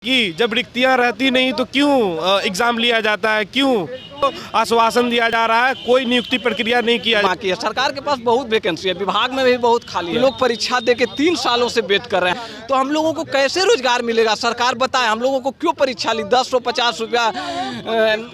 कि जब रिक्तियां रहती नहीं तो क्यों एग्जाम लिया जाता है, क्यों आश्वासन दिया जा रहा है, कोई नियुक्ति प्रक्रिया नहीं किया बाकी है। सरकार के पास बहुत वैकेंसी है, विभाग में भी बहुत खाली है। लोग परीक्षा दे के 3 सालों से वेट कर रहे हैं, तो हम लोगों को कैसे रोजगार मिलेगा? सरकार बताए हम लोगों को क्यों परीक्षा ली, 10-50 रुपया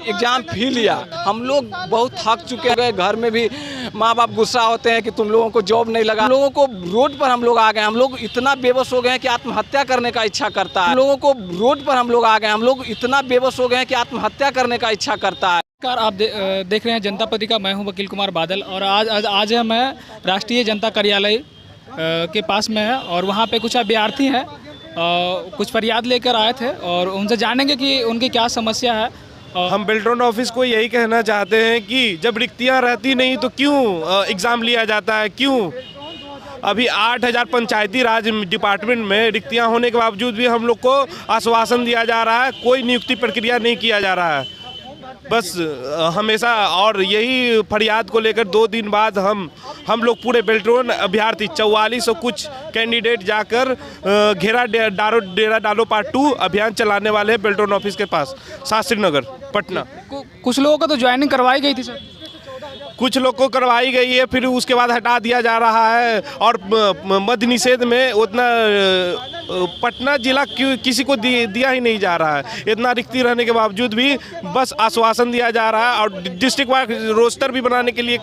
एग्जाम फी लिया। हम लोग बहुत थक चुके हैं। घर में भी माँ बाप गुस्सा होते हैं कि तुम लोगों को जॉब नहीं लगा। हम लोगों को रोड पर हम लोग आ गए, हम लोग इतना बेबस हो गए हैं कि आत्महत्या करने का इच्छा करता है। हम लोगों को रोड पर हम लोग आ गए, हम लोग इतना बेबस हो गए हैं कि आत्महत्या करने का इच्छा करता है। आप देख रहे हैं जनता पत्रिका। मैं हूं वकील कुमार बादल और आज मैं राष्ट्रीय जनता कार्यालय के पास में है और वहां पे कुछ अभ्यर्थी हैं, कुछ फरियाद लेकर आए थे और उनसे जानेंगे कि उनकी क्या समस्या है। हम बेल्ट्रॉन ऑफिस को यही कहना चाहते हैं कि जब रिक्तियां रहती नहीं तो क्यों एग्ज़ाम लिया जाता है, क्यों अभी 8000 पंचायती राज डिपार्टमेंट में रिक्तियां होने के बावजूद भी हम लोग को आश्वासन दिया जा रहा है, कोई नियुक्ति प्रक्रिया नहीं किया जा रहा है। बस हमेशा और यही फरियाद को लेकर 2 दिन बाद हम लोग पूरे बेल्ट्रॉन अभ्यर्थी 44 और कुछ कैंडिडेट जाकर डेरा डालो पार्ट 2 अभियान चलाने वाले हैं बेल्ट्रॉन ऑफिस के पास, शास्त्री नगर, पटना। कुछ लोगों को तो ज्वाइनिंग करवाई गई थी सर, कुछ लोग को करवाई गई है, फिर उसके बाद हटा दिया जा रहा है और मद्य निषेध में उतना पटना जिला किसी को दिया ही नहीं जा रहा है। इतना रिक्ति रहने के बावजूद भी बस आश्वासन दिया जा रहा है और डिस्ट्रिक्ट वाइज रोस्टर भी बनाने के लिए,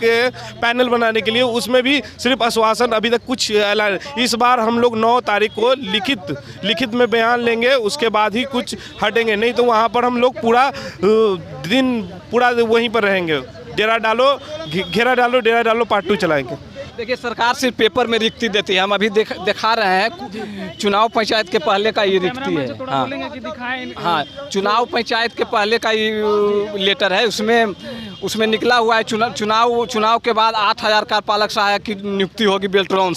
पैनल बनाने के लिए, उसमें भी सिर्फ आश्वासन, अभी तक कुछ ऐलान। इस बार हम लोग 9 तारीख को लिखित में बयान लेंगे, उसके बाद ही कुछ हटेंगे, नहीं तो वहाँ पर हम लोग पूरा दिन पूरा वहीं पर रहेंगे। घेरा डालो डेरा डालो पार्ट 2 चलाएंगे। देखिए, सरकार सिर्फ पेपर में रिक्ति देती है। हम अभी दिखा रहे हैं चुनाव पंचायत के पहले का ये रिक्ति है। हाँ, चुनाव पंचायत के पहले का ये लेटर है, उसमें निकला हुआ है चुनाव के बाद 8000 कार्यपालक सहायक की नियुक्ति होगी बेल्ट्रॉन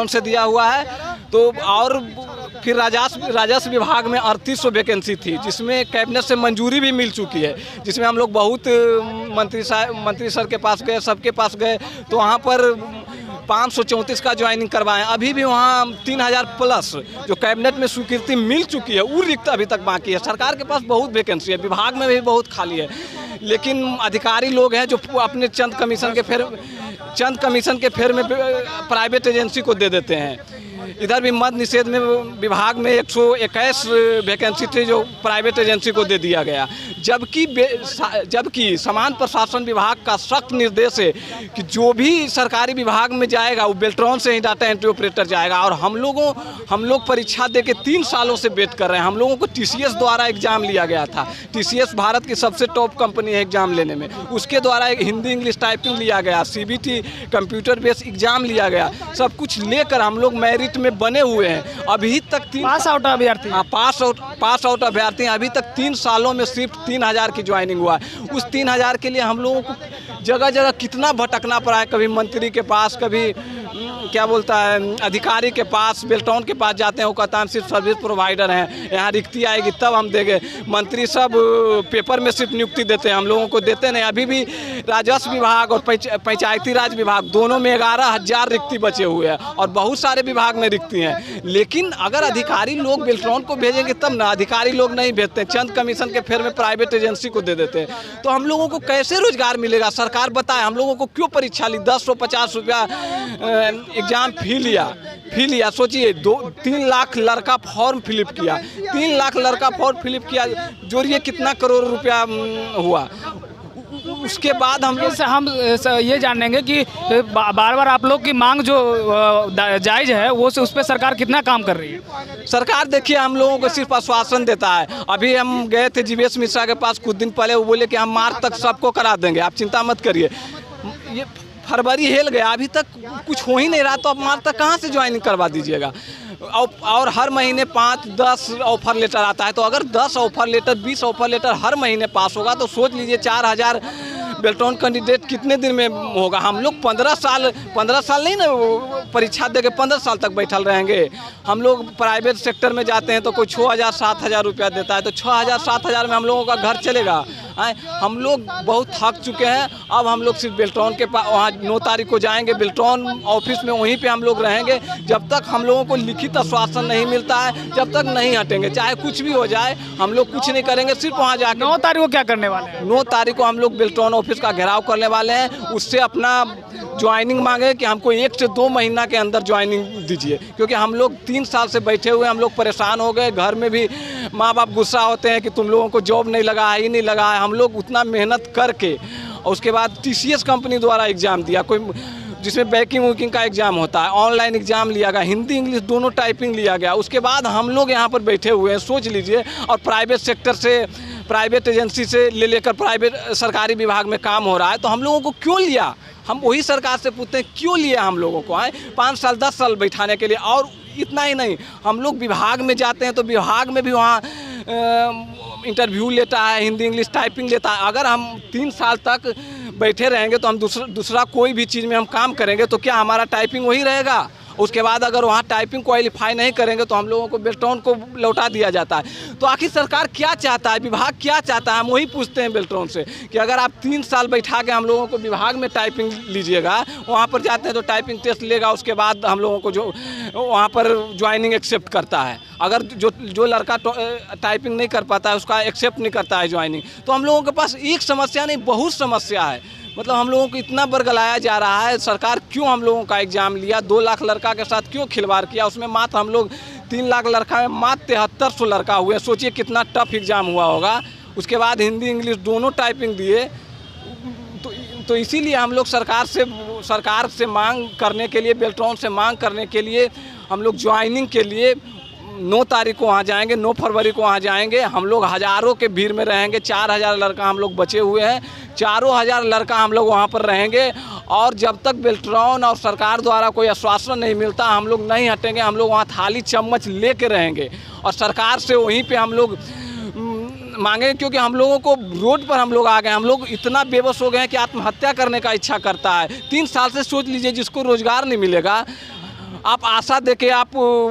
से दिया हुआ है। तो और फिर राजस्व विभाग में 3800 वैकेंसी थी, जिसमें कैबिनेट से मंजूरी भी मिल चुकी है, जिसमें हम लोग बहुत मंत्री सर के पास गए, सबके पास गए, तो वहाँ पर 534 का ज्वाइनिंग करवाएं। अभी भी वहाँ 3000 प्लस जो कैबिनेट में स्वीकृति मिल चुकी है, वो रिक्त अभी तक बाकी है। सरकार के पास बहुत वैकेंसी है, विभाग में भी बहुत खाली है, लेकिन अधिकारी लोग हैं जो अपने चंद कमीशन के फेर में प्राइवेट एजेंसी को दे देते हैं। इधर भी मद्य निषेध में विभाग में 121 वैकेंसी थी जो प्राइवेट एजेंसी को दे दिया गया, जबकि समान प्रशासन विभाग का सख्त निर्देश है कि जो भी सरकारी विभाग में जाएगा वो बेल्ट्रॉन से ही डाटा एंट्री ऑपरेटर जाएगा। और हम लोग परीक्षा दे के 3 सालों से वेट कर रहे हैं। हम लोगों को TCS द्वारा एग्जाम लिया गया था। TCS भारत की सबसे टॉप कंपनी है एग्जाम लेने में, उसके द्वारा एक हिंदी इंग्लिश टाइपिंग लिया गया, CBT कंप्यूटर बेस्ड एग्जाम लिया गया। सब कुछ लेकर हम लोग मेरिट में बने हुए हैं। अभी तक पास आउट अभ्यर्थी, हाँ, पास आउट अभ्यर्थी हैं। अभी तक 3 सालों में सिर्फ 3000 की ज्वाइनिंग हुआ है। उस 3000 के लिए हम लोगों को जगह जगह कितना भटकना पड़ा है, कभी मंत्री के पास, कभी क्या बोलता है अधिकारी के पास, बेल्ट्रॉन के पास जाते हैं, वो कहता है हम सिर्फ सर्विस प्रोवाइडर हैं, यहाँ रिक्ति आएगी तब हम देंगे। मंत्री सब पेपर में सिर्फ नियुक्ति देते हैं, हम लोगों को देते नहीं। अभी भी राजस्व विभाग और पंचायती राज विभाग दोनों में 11000 रिक्ति बचे हुए हैं और बहुत सारे विभाग में रिक्ति हैं। लेकिन अगर अधिकारी लोग बेल्ट्रॉन को भेजेंगे तब ना, अधिकारी लोग नहीं भेजते, चंद कमीशन के फेर में प्राइवेट एजेंसी को दे देते हैं। तो हम लोगों को कैसे रोजगार मिलेगा? सरकार बताए हम लोगों को क्यों परीक्षा ली, 10-50 रुपया एग्जाम फी लिया। सोचिए 3 लाख लड़का फॉर्म फिलअप किया, 3 लाख लड़का फॉर्म फिलअप किया, जोड़िए कितना करोड़ रुपया हुआ। उसके बाद हम ये जानेंगे कि बार आप लोग की मांग जो जायज़ है वो उस पर सरकार कितना काम कर रही है? सरकार देखिए हम लोगों को सिर्फ आश्वासन देता है। अभी हम गए थे जीवेश मिश्रा के पास कुछ दिन पहले, वो बोले कि हम मार्च तक सबको करा देंगे, आप चिंता मत करिए। ये फरवरी हिल गया, अभी तक कुछ हो ही नहीं रहा, तो अब मार्च तक कहाँ से ज्वाइनिंग करवा दीजिएगा? और हर महीने 5-10 ऑफर लेटर आता है, तो अगर 10 ऑफर लेटर 20 ऑफर लेटर हर महीने पास होगा तो सोच लीजिए 4000 बेल्ट्रॉन कैंडिडेट कितने दिन में होगा। हम लोग 15 साल नहीं ना परीक्षा देके 15 साल तक बैठल रहेंगे। हम लोग प्राइवेट सेक्टर में जाते हैं तो कोई 6000-7000 रुपया देता है, तो 6000-7000 में हम लोगों का घर चलेगा? हम लोग बहुत थक चुके हैं। अब हम लोग सिर्फ बेल्ट्रॉन के पास वहाँ 9 तारीख को जाएंगे, बेल्ट्रॉन ऑफिस में वहीं पे हम लोग रहेंगे। जब तक हम लोगों को लिखित आश्वासन नहीं मिलता है जब तक नहीं हटेंगे, चाहे कुछ भी हो जाए हम लोग कुछ नहीं करेंगे। सिर्फ वहाँ जाकर 9 तारीख को क्या करने वाले हैं? 9 तारीख को हम लोग बेल्ट्रॉन ऑफिस का घेराव करने वाले हैं। उससे अपना ज्वाइनिंग मांगे कि हमको 1 से 2 महीना के अंदर ज्वाइनिंग दीजिए, क्योंकि हम लोग 3 साल से बैठे हुए, हम लोग परेशान हो गए। घर में भी माँ बाप गुस्सा होते हैं कि तुम लोगों को जॉब नहीं लगा है, ही नहीं लगा है। हम लोग उतना मेहनत करके और उसके बाद TCS कंपनी द्वारा एग्ज़ाम दिया, कोई जिसमें बैंकिंग वुकिंग का एग्ज़ाम होता है, ऑनलाइन एग्ज़ाम लिया गया, हिंदी इंग्लिश दोनों टाइपिंग लिया गया। उसके बाद हम लोग यहाँ पर बैठे हुए हैं, सोच लीजिए। और प्राइवेट सेक्टर से, प्राइवेट एजेंसी से लेकर प्राइवेट सरकारी विभाग में काम हो रहा है। तो हम लोगों को क्यों लिया? हम वही सरकार से पूछते हैं क्यों लिया हम लोगों को? 5 साल 10 साल बैठाने के लिए। और इतना ही नहीं, हम लोग विभाग में जाते हैं तो विभाग में भी वहाँ इंटरव्यू लेता है, हिंदी इंग्लिश टाइपिंग लेता है। अगर हम 3 साल तक बैठे रहेंगे तो हम दूसरा कोई भी चीज़ में हम काम करेंगे तो क्या हमारा टाइपिंग वही रहेगा? उसके बाद अगर वहाँ टाइपिंग क्वालिफाई नहीं करेंगे तो हम लोगों को बेल्ट्रॉन को लौटा दिया जाता है। तो आखिर सरकार क्या चाहता है, विभाग क्या चाहता है? हम वही पूछते हैं बेल्ट्रॉन से कि अगर आप 3 साल बैठा के हम लोगों को विभाग में टाइपिंग लीजिएगा, वहाँ पर जाते हैं तो टाइपिंग टेस्ट लेगा, उसके बाद हम लोगों को जो वहाँ पर ज्वाइनिंग एक्सेप्ट करता है। अगर जो लड़का टाइपिंग नहीं कर पाता है उसका एक्सेप्ट नहीं करता है ज्वाइनिंग। तो हम लोगों के पास एक समस्या नहीं, बहुत समस्या है। मतलब हम लोगों को इतना बरगलाया जा रहा है। सरकार क्यों हम लोगों का एग्ज़ाम लिया? 2 लाख लड़का के साथ क्यों खिलवाड़ किया? उसमें मात्र हम लोग 3 लाख लड़का में मात्र 7300 लड़का हुए। सोचिए कितना टफ एग्ज़ाम हुआ होगा। उसके बाद हिंदी इंग्लिश दोनों टाइपिंग दिए। तो इसीलिए हम लोग सरकार से मांग करने के लिए, बेल्ट्रॉन से मांग करने के लिए हम लोग ज्वाइनिंग के लिए 9 तारीख को वहाँ जाएंगे, 9 फरवरी को वहाँ जाएंगे। हम लोग हज़ारों के भीड़ में रहेंगे। 4000 लड़का हम लोग बचे हुए हैं। 4000 लड़का हम लोग वहाँ पर रहेंगे। और जब तक बेल्ट्रॉन और सरकार द्वारा कोई आश्वासन नहीं मिलता हम लोग नहीं हटेंगे। हम लोग वहाँ थाली चम्मच लेके रहेंगे और सरकार से वहीं पे हम लोग मांगे, क्योंकि हम लोगों को रोड पर हम लोग आ गए। हम लोग इतना बेबस हो गए हैं कि आत्महत्या करने का इच्छा करता है। 3 साल से सोच लीजिए, जिसको रोज़गार नहीं मिलेगा, आप आशा देके आप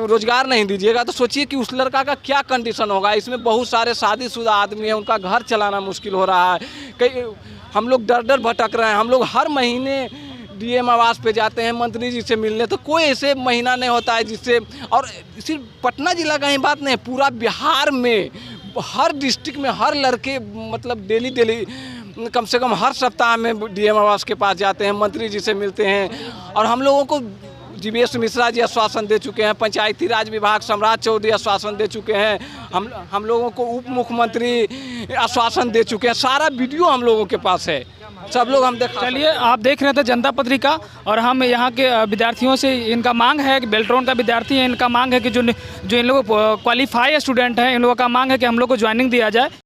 रोज़गार नहीं दीजिएगा तो सोचिए कि उस लड़का का क्या कंडीशन होगा। इसमें बहुत सारे शादीशुदा आदमी हैं, उनका घर चलाना मुश्किल हो रहा है। कई हम लोग दर भटक रहे हैं। हम लोग हर महीने DM आवास पे जाते हैं मंत्री जी से मिलने, तो कोई ऐसे महीना नहीं होता है जिससे। और सिर्फ पटना ज़िला का ही बात नहीं, पूरा बिहार में हर डिस्ट्रिक्ट में हर लड़के मतलब डेली कम से कम हर सप्ताह में DM आवास के पास जाते हैं, मंत्री जी से मिलते हैं। और हम लोगों को जीवेश मिश्रा जी आश्वासन दे चुके हैं, पंचायती राज विभाग सम्राट चौधरी आश्वासन दे चुके हैं, हम लोगों को उप मुख्यमंत्री आश्वासन दे चुके हैं। सारा वीडियो हम लोगों के पास है, सब लोग हम देखा। चलिए, आप देख रहे थे जनता पत्रिका और हम यहाँ के विद्यार्थियों से इनका मांग है कि बेल्ट्रॉन का विद्यार्थी है, इनका मांग है कि जो इन लोगों क्वालिफाई स्टूडेंट हैं, इन लोगों का मांग है कि हम लोग को ज्वाइनिंग दिया जाए।